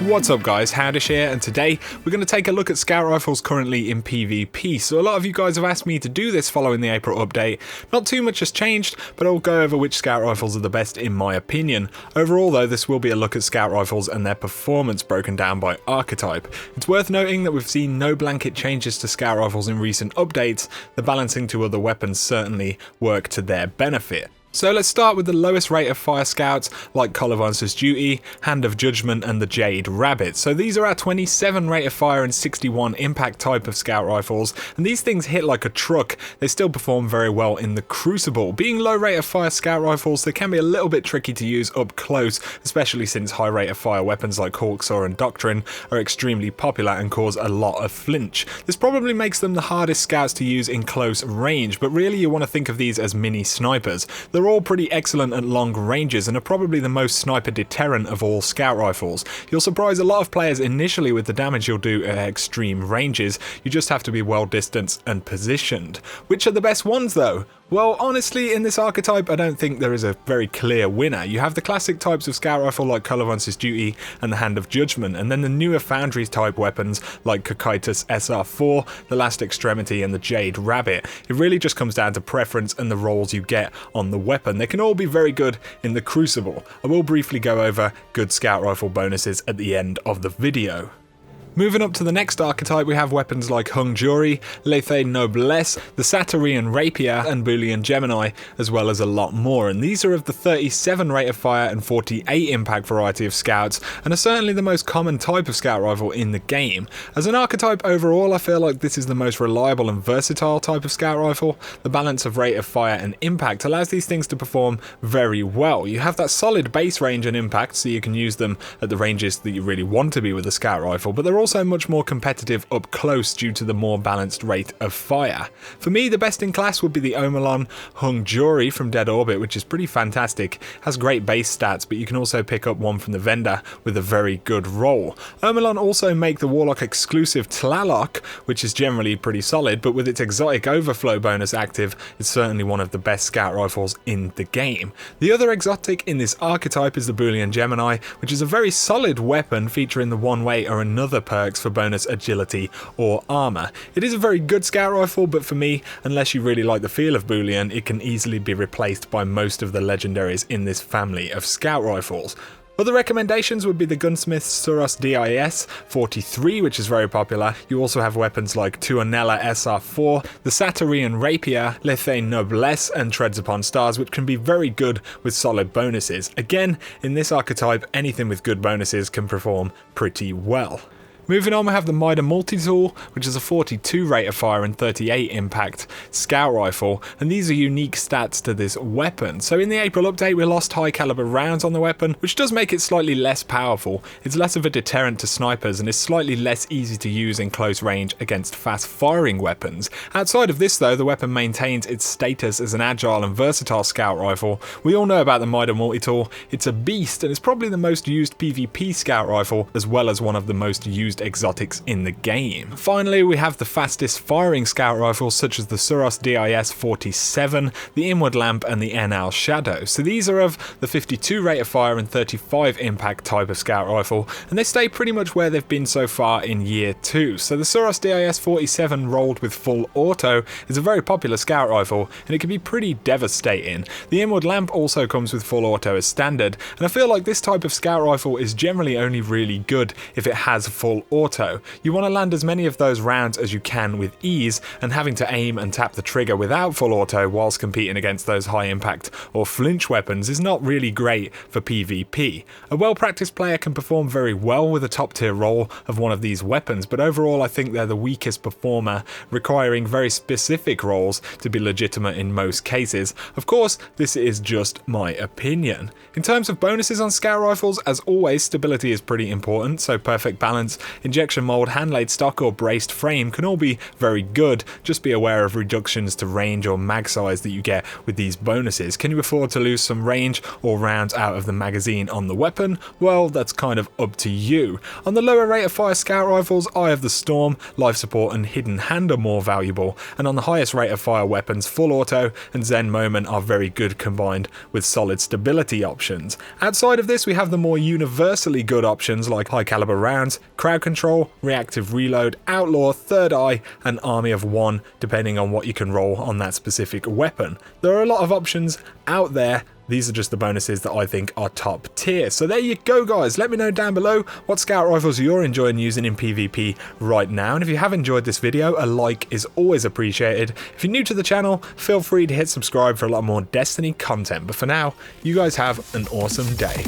What's up guys, XHOUNDISHx here, and today we're going to take a look at scout rifles currently in PvP. So a lot of you guys have asked me to do this following the April update. Not too much has changed, but I'll go over which scout rifles are the best in my opinion. Overall though, this will be a look at scout rifles and their performance broken down by archetype. It's worth noting that we've seen no blanket changes to scout rifles in recent updates. The balancing to other weapons certainly work to their benefit. So let's start with the lowest rate of fire scouts like Collarvance's Duty, Hand of Judgment and the Jade Rabbit. So these are our 27 rate of fire and 61 impact type of scout rifles, and these things hit like a truck. They still perform very well in the Crucible. Being low rate of fire scout rifles, they can be a little bit tricky to use up close, especially since high rate of fire weapons like Hawksaw and Doctrine are extremely popular and cause a lot of flinch. This probably makes them the hardest scouts to use in close range, but really you want to think of these as mini snipers. They're all pretty excellent at long ranges and are probably the most sniper deterrent of all scout rifles. You'll surprise a lot of players initially with the damage you'll do at extreme ranges. You just have to be well distanced and positioned. Which are the best ones though? Well, honestly, in this archetype, I don't think there is a very clear winner. You have the classic types of scout rifle like Collarvance's Duty and the Hand of Judgment, and then the newer Foundry type weapons like xHOUNDISHx SR4, the Last Extremity and the Jade Rabbit. It really just comes down to preference and the rolls you get on the weapon. They can all be very good in the Crucible. I will briefly go over good scout rifle bonuses at the end of the video. Moving up to the next archetype, we have weapons like Hung Jury, Lethe Noblesse, the Satyrian Rapier and Boolean Gemini, as well as a lot more, and these are of the 37 rate of fire and 48 impact variety of scouts, and are certainly the most common type of scout rifle in the game. As an archetype overall, I feel like this is the most reliable and versatile type of scout rifle. The balance of rate of fire and impact allows these things to perform very well. You have that solid base range and impact, so you can use them at the ranges that you really want to be with a scout rifle, but they're also much more competitive up close due to the more balanced rate of fire. For me, the best in class would be the Omelon Hung Jury from Dead Orbit, which is pretty fantastic. Has great base stats, but you can also pick up one from the vendor with a very good roll. Omelon also make the Warlock exclusive Tlaloc, which is generally pretty solid, but with its exotic overflow bonus active, it's certainly one of the best scout rifles in the game. The other exotic in this archetype is the Boolean Gemini, which is a very solid weapon featuring the one way or another perks for bonus agility or armor. It is a very good scout rifle, but for me, unless you really like the feel of Boolean, it can easily be replaced by most of the legendaries in this family of scout rifles. Other recommendations would be the Gunsmith's Suros DIS 43, which is very popular. You also have weapons like Tuonela SR4, the Satyrian Rapier, Lethe Noblesse and Treads Upon Stars, which can be very good with solid bonuses. Again, in this archetype, anything with good bonuses can perform pretty well. Moving on, we have the Mida Multi-Tool, which is a 42 rate of fire and 38 impact scout rifle, and these are unique stats to this weapon. So in the April update, we lost high caliber rounds on the weapon, which does make it slightly less powerful. It's less of a deterrent to snipers and is slightly less easy to use in close range against fast firing weapons. Outside of this though, the weapon maintains its status as an agile and versatile scout rifle. We all know about the Mida Multi-Tool. It's a beast and it's probably the most used PvP scout rifle, as well as one of the most used exotics in the game. Finally, we have the fastest firing scout rifles such as the Suros DIS 47, the Inward Lamp and the NL Shadow. So these are of the 52 rate of fire and 35 impact type of scout rifle, and they stay pretty much where they've been so far in year 2. So the Suros DIS 47 rolled with full auto is a very popular scout rifle, and it can be pretty devastating. The Inward Lamp also comes with full auto as standard, and I feel like this type of scout rifle is generally only really good if it has full auto. You want to land as many of those rounds as you can with ease, and having to aim and tap the trigger without full auto whilst competing against those high impact or flinch weapons is not really great for PvP. A well practiced player can perform very well with a top tier roll of one of these weapons, but overall I think they're the weakest performer, requiring very specific rolls to be legitimate in most cases. Of course, this is just my opinion. In terms of bonuses on scout rifles, as always, stability is pretty important, so perfect balance injection mold, hand-laid stock or braced frame can all be very good. Just be aware of reductions to range or mag size that you get with these bonuses. Can you afford to lose some range or rounds out of the magazine on the weapon? Well, that's kind of up to you. On the lower rate of fire scout rifles, Eye of the Storm, life support and hidden hand are more valuable, and on the highest rate of fire weapons, full auto and Zen Moment are very good combined with solid stability options. Outside of this, we have the more universally good options like high caliber rounds, crowd control, reactive reload, outlaw, third eye and army of one, depending on what you can roll on that specific weapon. There are a lot of options out there. These are just the bonuses that I think are top tier. So there you go, guys. Let me know down below what scout rifles you're enjoying using in PvP right now. And if you have enjoyed this video, a like is always appreciated. If you're new to the channel, feel free to hit subscribe for a lot more Destiny content. But for now, you guys have an awesome day.